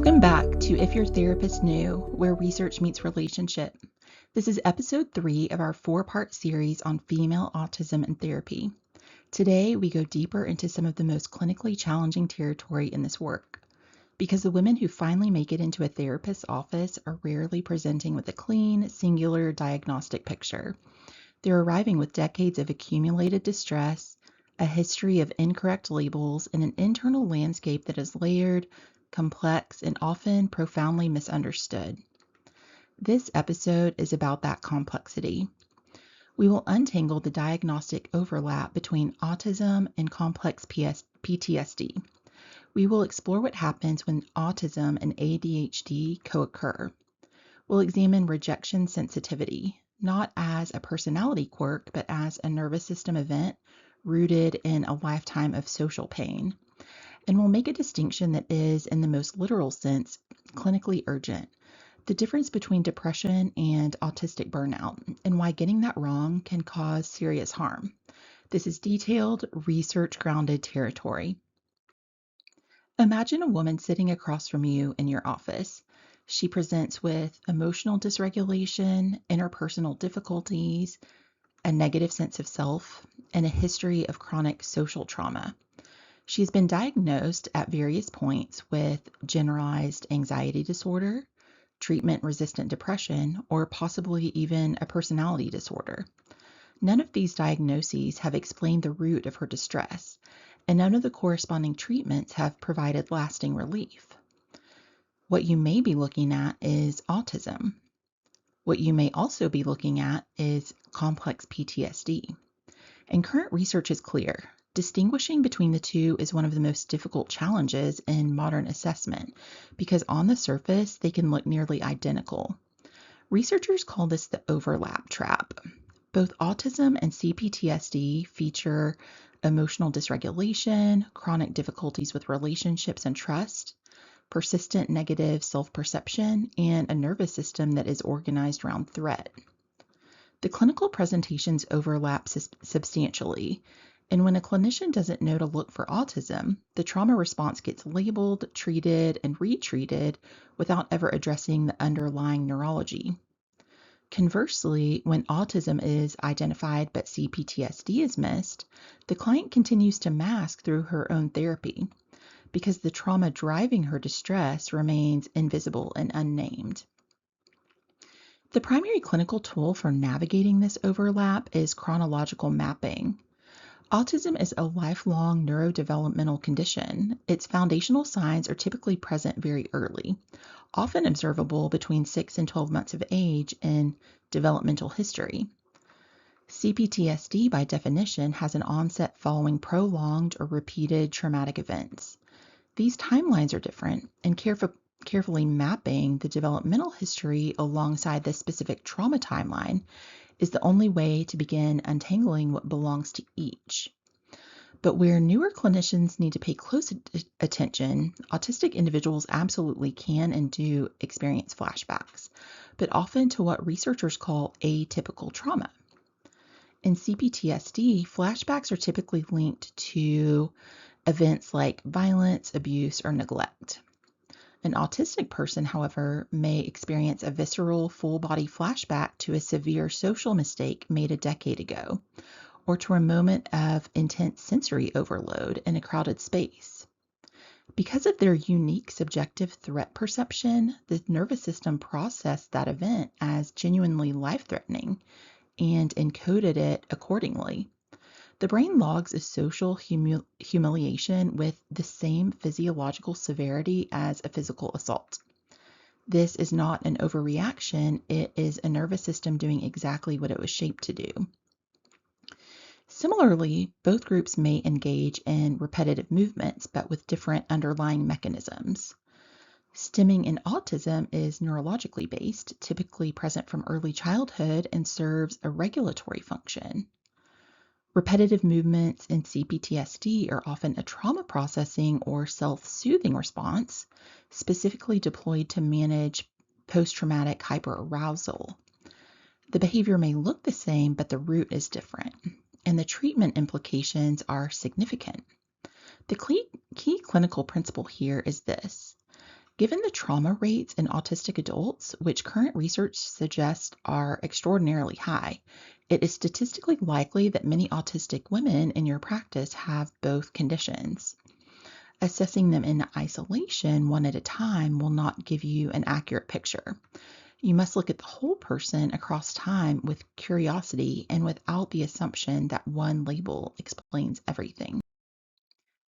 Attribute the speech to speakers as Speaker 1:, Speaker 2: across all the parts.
Speaker 1: Welcome back to If Your Therapist Knew, where research meets relationship. This is episode 3 of our 4-part series on female autism and therapy. Today, we go deeper into some of the most clinically challenging territory in this work, because the women who finally make it into a therapist's office are rarely presenting with a clean, singular diagnostic picture. They're arriving with decades of accumulated distress, a history of incorrect labels, and an internal landscape that is layered, complex, and often profoundly misunderstood. This episode is about that complexity. We will untangle the diagnostic overlap between autism and complex PTSD. We will explore what happens when autism and ADHD co-occur. We'll examine rejection sensitivity, not as a personality quirk, but as a nervous system event rooted in a lifetime of social pain. And we'll make a distinction that is, in the most literal sense, clinically urgent. The difference between depression and autistic burnout, and why getting that wrong can cause serious harm. This is detailed, research-grounded territory. Imagine a woman sitting across from you in your office. She presents with emotional dysregulation, interpersonal difficulties, a negative sense of self, and a history of chronic social trauma. She's been diagnosed at various points with generalized anxiety disorder, treatment-resistant depression, or possibly even a personality disorder. None of these diagnoses have explained the root of her distress, and none of the corresponding treatments have provided lasting relief. What you may be looking at is autism. What you may also be looking at is complex PTSD. And current research is clear. Distinguishing between the two is one of the most difficult challenges in modern assessment because on the surface, they can look nearly identical. Researchers call this the overlap trap. Both autism and CPTSD feature emotional dysregulation, chronic difficulties with relationships and trust, persistent negative self-perception, and a nervous system that is organized around threat. The clinical presentations overlap substantially, and when a clinician doesn't know to look for autism, the trauma response gets labeled, treated, and retreated without ever addressing the underlying neurology. Conversely, when autism is identified but CPTSD is missed, the client continues to mask through her own therapy because the trauma driving her distress remains invisible and unnamed. The primary clinical tool for navigating this overlap is chronological mapping. Autism is a lifelong neurodevelopmental condition. Its foundational signs are typically present very early, often observable between 6 and 12 months of age in developmental history. CPTSD, by definition, has an onset following prolonged or repeated traumatic events. These timelines are different, and carefully mapping the developmental history alongside the specific trauma timeline is the only way to begin untangling what belongs to each. But where newer clinicians need to pay close attention, autistic individuals absolutely can and do experience flashbacks, but often to what researchers call atypical trauma. In CPTSD, flashbacks are typically linked to events like violence, abuse, or neglect. An autistic person, however, may experience a visceral, full-body flashback to a severe social mistake made a decade ago, or to a moment of intense sensory overload in a crowded space. Because of their unique subjective threat perception, the nervous system processed that event as genuinely life-threatening and encoded it accordingly. The brain logs a social humiliation with the same physiological severity as a physical assault. This is not an overreaction, it is a nervous system doing exactly what it was shaped to do. Similarly, both groups may engage in repetitive movements, but with different underlying mechanisms. Stimming in autism is neurologically based, typically present from early childhood, and serves a regulatory function. Repetitive movements in CPTSD are often a trauma processing or self-soothing response, specifically deployed to manage post-traumatic hyperarousal. The behavior may look the same, but the root is different, and the treatment implications are significant. The key clinical principle here is this. Given the trauma rates in autistic adults, which current research suggests are extraordinarily high, it is statistically likely that many autistic women in your practice have both conditions. Assessing them in isolation, one at a time, will not give you an accurate picture. You must look at the whole person across time with curiosity and without the assumption that one label explains everything.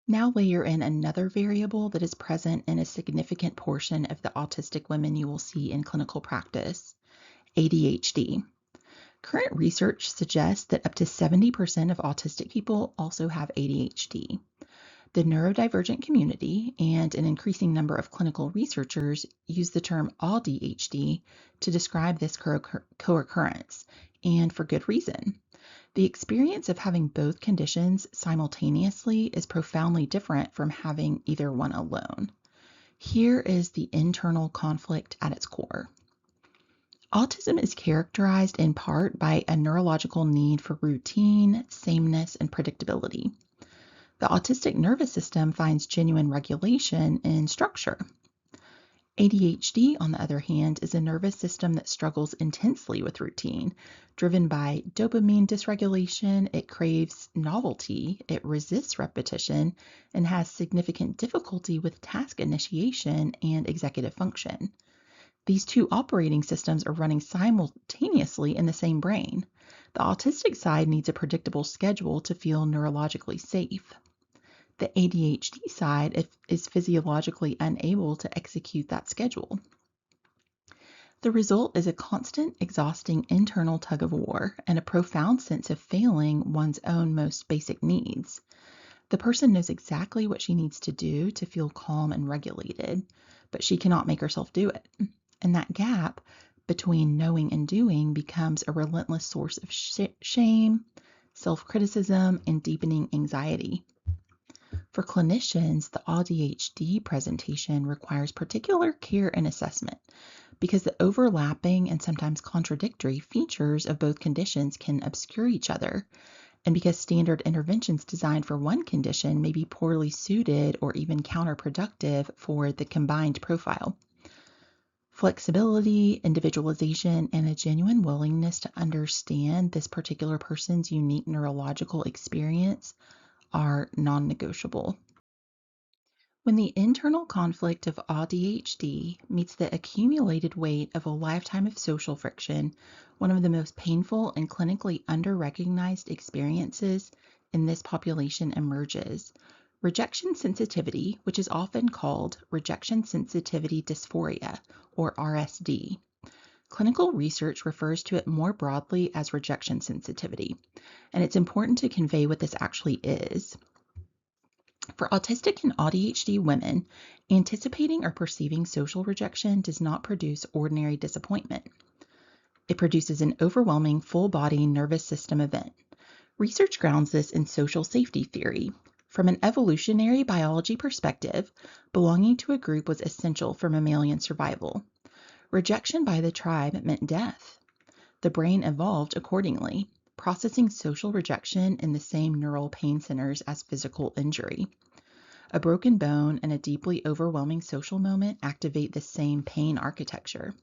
Speaker 1: Now layer in another variable that is present in a significant portion of the autistic women you will see in clinical practice: ADHD. Current research suggests that up to 70% of autistic people also have ADHD. The neurodivergent community and an increasing number of clinical researchers use the term AuDHD to describe this co-occurrence, and for good reason. The experience of having both conditions simultaneously is profoundly different from having either one alone. Here is the internal conflict at its core. Autism is characterized in part by a neurological need for routine, sameness, and predictability. The autistic nervous system finds genuine regulation in structure. ADHD, on the other hand, is a nervous system that struggles intensely with routine. Driven by dopamine dysregulation, it craves novelty, it resists repetition, and has significant difficulty with task initiation and executive function. These two operating systems are running simultaneously in the same brain. The autistic side needs a predictable schedule to feel neurologically safe. The ADHD side is physiologically unable to execute that schedule. The result is a constant, exhausting internal tug of war and a profound sense of failing one's own most basic needs. The person knows exactly what she needs to do to feel calm and regulated, but she cannot make herself do it. And that gap between knowing and doing becomes a relentless source of shame, self-criticism, and deepening anxiety. For clinicians, the AuDHD presentation requires particular care and assessment because the overlapping and sometimes contradictory features of both conditions can obscure each other, and because standard interventions designed for one condition may be poorly suited or even counterproductive for the combined profile. Flexibility, individualization, and a genuine willingness to understand this particular person's unique neurological experience are non-negotiable. When the internal conflict of AuDHD meets the accumulated weight of a lifetime of social friction, one of the most painful and clinically under-recognized experiences in this population emerges: rejection sensitivity, which is often called rejection sensitivity dysphoria, or RSD. Clinical research refers to it more broadly as rejection sensitivity, and it's important to convey what this actually is. For autistic and AuDHD women, anticipating or perceiving social rejection does not produce ordinary disappointment. It produces an overwhelming full-body nervous system event. Research grounds this in social safety theory. From an evolutionary biology perspective, belonging to a group was essential for mammalian survival. Rejection by the tribe meant death. The brain evolved accordingly, processing social rejection in the same neural pain centers as physical injury. A broken bone and a deeply overwhelming social moment activate the same pain architecture.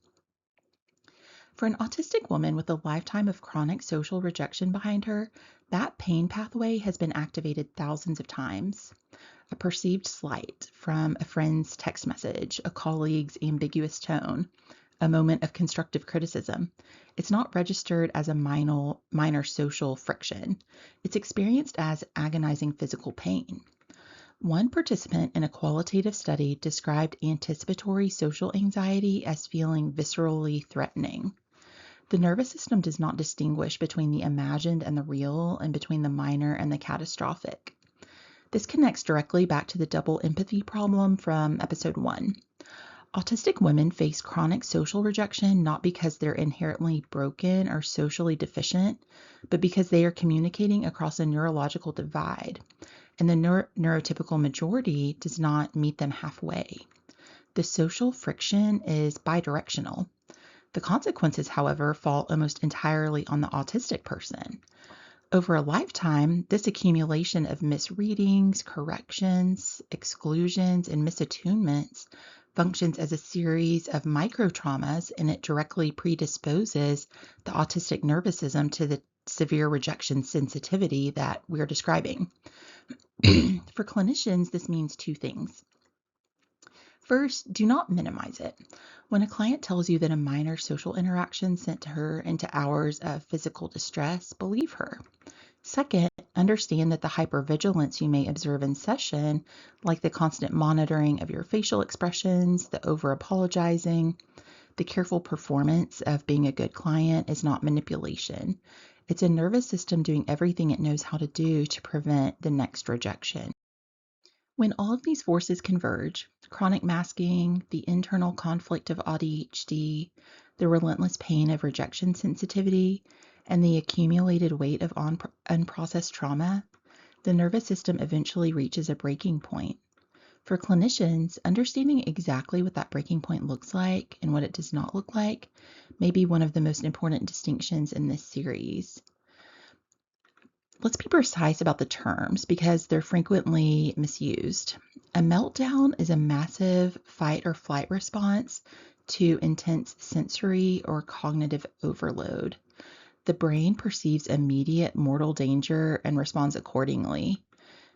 Speaker 1: For an autistic woman with a lifetime of chronic social rejection behind her, that pain pathway has been activated thousands of times. A perceived slight from a friend's text message, a colleague's ambiguous tone, a moment of constructive criticism. It's not registered as a minor social friction. It's experienced as agonizing physical pain. One participant in a qualitative study described anticipatory social anxiety as feeling viscerally threatening. The nervous system does not distinguish between the imagined and the real, and between the minor and the catastrophic. This connects directly back to the double empathy problem from episode 1. Autistic women face chronic social rejection not because they're inherently broken or socially deficient, but because they are communicating across a neurological divide, and the neurotypical majority does not meet them halfway. The social friction is bidirectional. The consequences, however, fall almost entirely on the autistic person. Over a lifetime, this accumulation of misreadings, corrections, exclusions, and misattunements functions as a series of micro traumas, and it directly predisposes the autistic nervous system to the severe rejection sensitivity that we're describing. For clinicians, this means two things. First, do not minimize it. When a client tells you that a minor social interaction sent her into hours of physical distress, believe her. Second, understand that the hypervigilance you may observe in session, like the constant monitoring of your facial expressions, the over-apologizing, the careful performance of being a good client, is not manipulation. It's a nervous system doing everything it knows how to do to prevent the next rejection. When all of these forces converge, chronic masking, the internal conflict of AuDHD, the relentless pain of rejection sensitivity, and the accumulated weight of unprocessed trauma, the nervous system eventually reaches a breaking point. For clinicians, understanding exactly what that breaking point looks like and what it does not look like may be one of the most important distinctions in this series. Let's be precise about the terms because they're frequently misused. A meltdown is a massive fight or flight response to intense sensory or cognitive overload. The brain perceives immediate mortal danger and responds accordingly.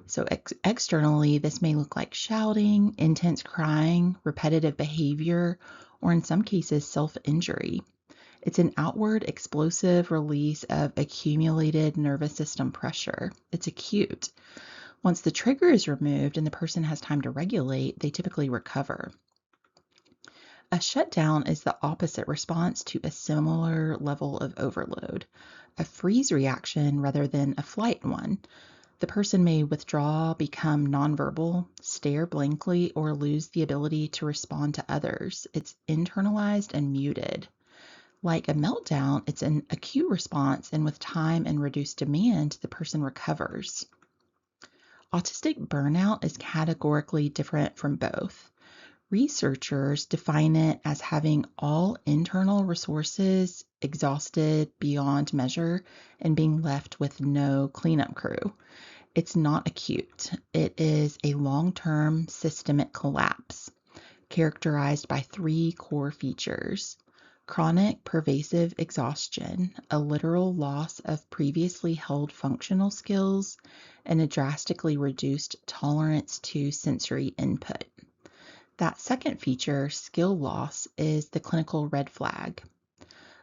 Speaker 1: So externally, this may look like shouting, intense crying, repetitive behavior, or in some cases, self-injury. It's an outward explosive release of accumulated nervous system pressure. It's acute. Once the trigger is removed and the person has time to regulate, they typically recover. A shutdown is the opposite response to a similar level of overload, a freeze reaction rather than a flight one. The person may withdraw, become nonverbal, stare blankly, or lose the ability to respond to others. It's internalized and muted. Like a meltdown, it's an acute response, and with time and reduced demand, the person recovers. Autistic burnout is categorically different from both. Researchers define it as having all internal resources exhausted beyond measure and being left with no cleanup crew. It's not acute. It is a long-term systemic collapse characterized by three core features: chronic pervasive exhaustion, a literal loss of previously held functional skills, and a drastically reduced tolerance to sensory input. That second feature, skill loss, is the clinical red flag.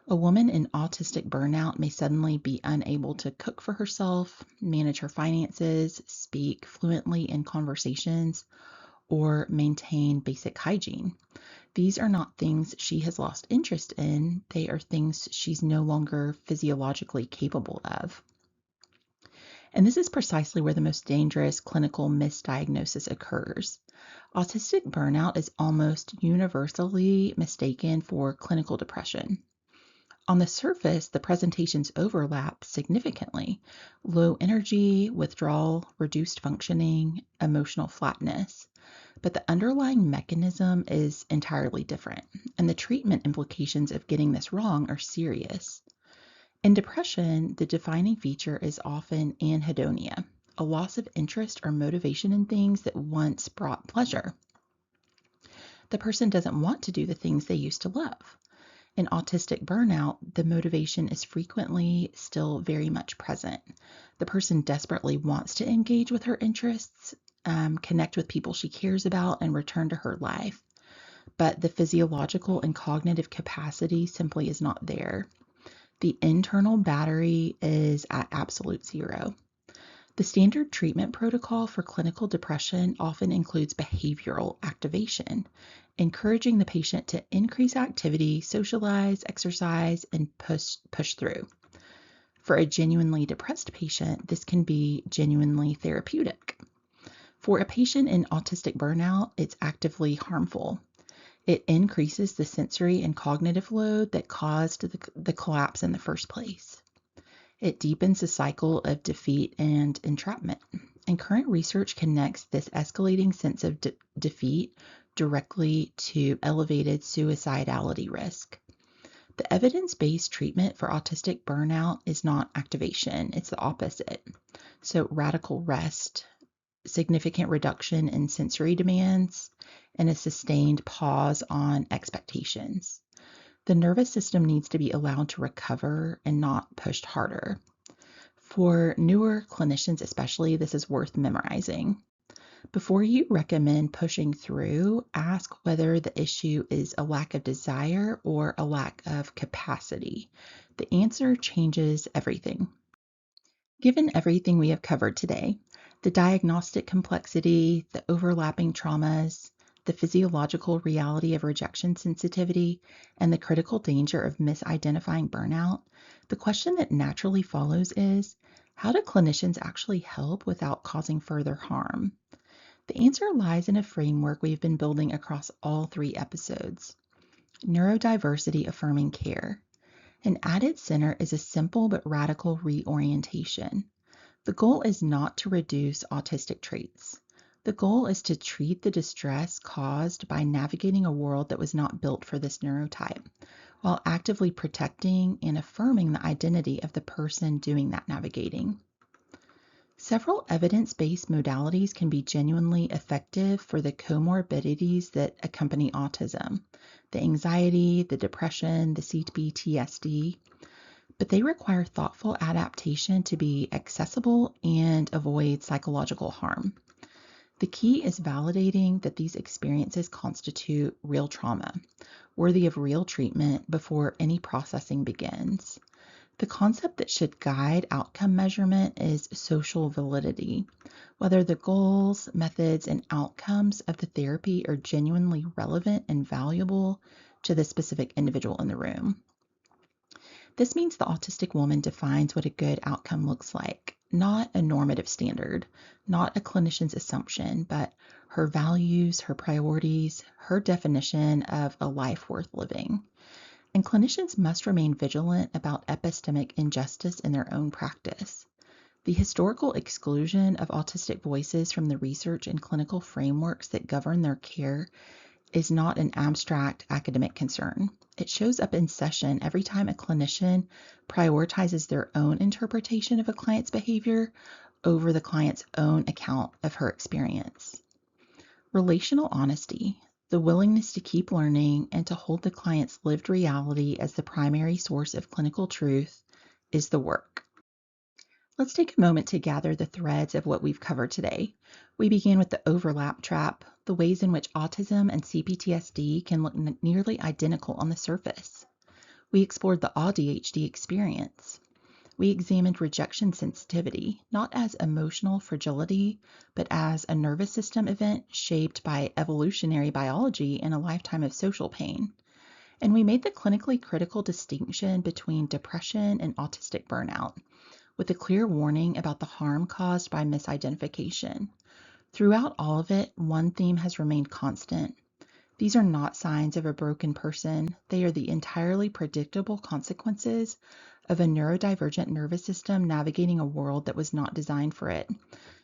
Speaker 1: A woman in autistic burnout may suddenly be unable to cook for herself, manage her finances, speak fluently in conversations, or maintain basic hygiene. These are not things she has lost interest in, they are things she's no longer physiologically capable of. And this is precisely where the most dangerous clinical misdiagnosis occurs. Autistic burnout is almost universally mistaken for clinical depression. On the surface, the presentations overlap significantly: low energy, withdrawal, reduced functioning, emotional flatness. But the underlying mechanism is entirely different, and the treatment implications of getting this wrong are serious. In depression, the defining feature is often anhedonia, a loss of interest or motivation in things that once brought pleasure. The person doesn't want to do the things they used to love. In autistic burnout, the motivation is frequently still very much present. The person desperately wants to engage with her interests, connect with people she cares about, and return to her life. But the physiological and cognitive capacity simply is not there. The internal battery is at absolute zero. The standard treatment protocol for clinical depression often includes behavioral activation, encouraging the patient to increase activity, socialize, exercise, and push through. For a genuinely depressed patient, this can be genuinely therapeutic. For a patient in autistic burnout, it's actively harmful. It increases the sensory and cognitive load that caused the collapse in the first place. It deepens the cycle of defeat and entrapment. And current research connects this escalating sense of defeat directly to elevated suicidality risk. The evidence-based treatment for autistic burnout is not activation, it's the opposite. So radical rest, significant reduction in sensory demands, and a sustained pause on expectations. The nervous system needs to be allowed to recover and not pushed harder. For newer clinicians especially, this is worth memorizing. Before you recommend pushing through, ask whether the issue is a lack of desire or a lack of capacity. The answer changes everything. Given everything we have covered today, the diagnostic complexity, the overlapping traumas, the physiological reality of rejection sensitivity, and the critical danger of misidentifying burnout, the question that naturally follows is, how do clinicians actually help without causing further harm? The answer lies in a framework we've been building across all 3 episodes: neurodiversity-affirming care. And at its center is a simple but radical reorientation. The goal is not to reduce autistic traits. The goal is to treat the distress caused by navigating a world that was not built for this neurotype, while actively protecting and affirming the identity of the person doing that navigating. Several evidence-based modalities can be genuinely effective for the comorbidities that accompany autism, the anxiety, the depression, the CPTSD, but they require thoughtful adaptation to be accessible and avoid psychological harm. The key is validating that these experiences constitute real trauma, worthy of real treatment before any processing begins. The concept that should guide outcome measurement is social validity, whether the goals, methods, and outcomes of the therapy are genuinely relevant and valuable to the specific individual in the room. This means the autistic woman defines what a good outcome looks like, not a normative standard, not a clinician's assumption, but her values, her priorities, her definition of a life worth living. And clinicians must remain vigilant about epistemic injustice in their own practice. The historical exclusion of autistic voices from the research and clinical frameworks that govern their care is not an abstract academic concern. It shows up in session every time a clinician prioritizes their own interpretation of a client's behavior over the client's own account of her experience. Relational honesty, the willingness to keep learning and to hold the client's lived reality as the primary source of clinical truth, is the work. Let's take a moment to gather the threads of what we've covered today. We began with the overlap trap, the ways in which autism and CPTSD can look nearly identical on the surface. We explored the AuDHD experience. We examined rejection sensitivity, not as emotional fragility, but as a nervous system event shaped by evolutionary biology and a lifetime of social pain. And we made the clinically critical distinction between depression and autistic burnout, with a clear warning about the harm caused by misidentification. Throughout all of it, one theme has remained constant. These are not signs of a broken person. They are the entirely predictable consequences of a neurodivergent nervous system navigating a world that was not designed for it,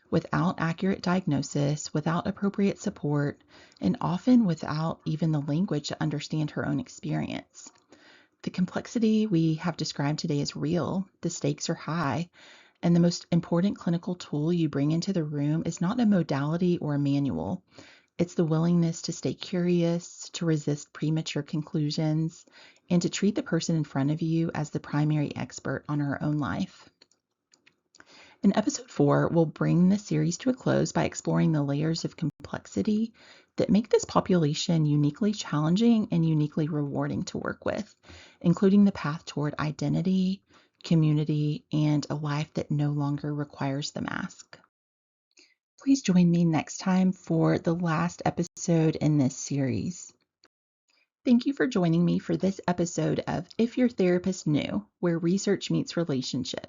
Speaker 1: without accurate diagnosis, without appropriate support, and often without even the language to understand her own experience. The complexity we have described today is real, the stakes are high, and the most important clinical tool you bring into the room is not a modality or a manual. It's the willingness to stay curious, to resist premature conclusions, and to treat the person in front of you as the primary expert on her own life. In episode 4, we'll bring this series to a close by exploring the layers of complexity that make this population uniquely challenging and uniquely rewarding to work with, including the path toward identity, community, and a life that no longer requires the mask. Please join me next time for the last episode in this series. Thank you for joining me for this episode of If Your Therapist Knew, where research meets relationship.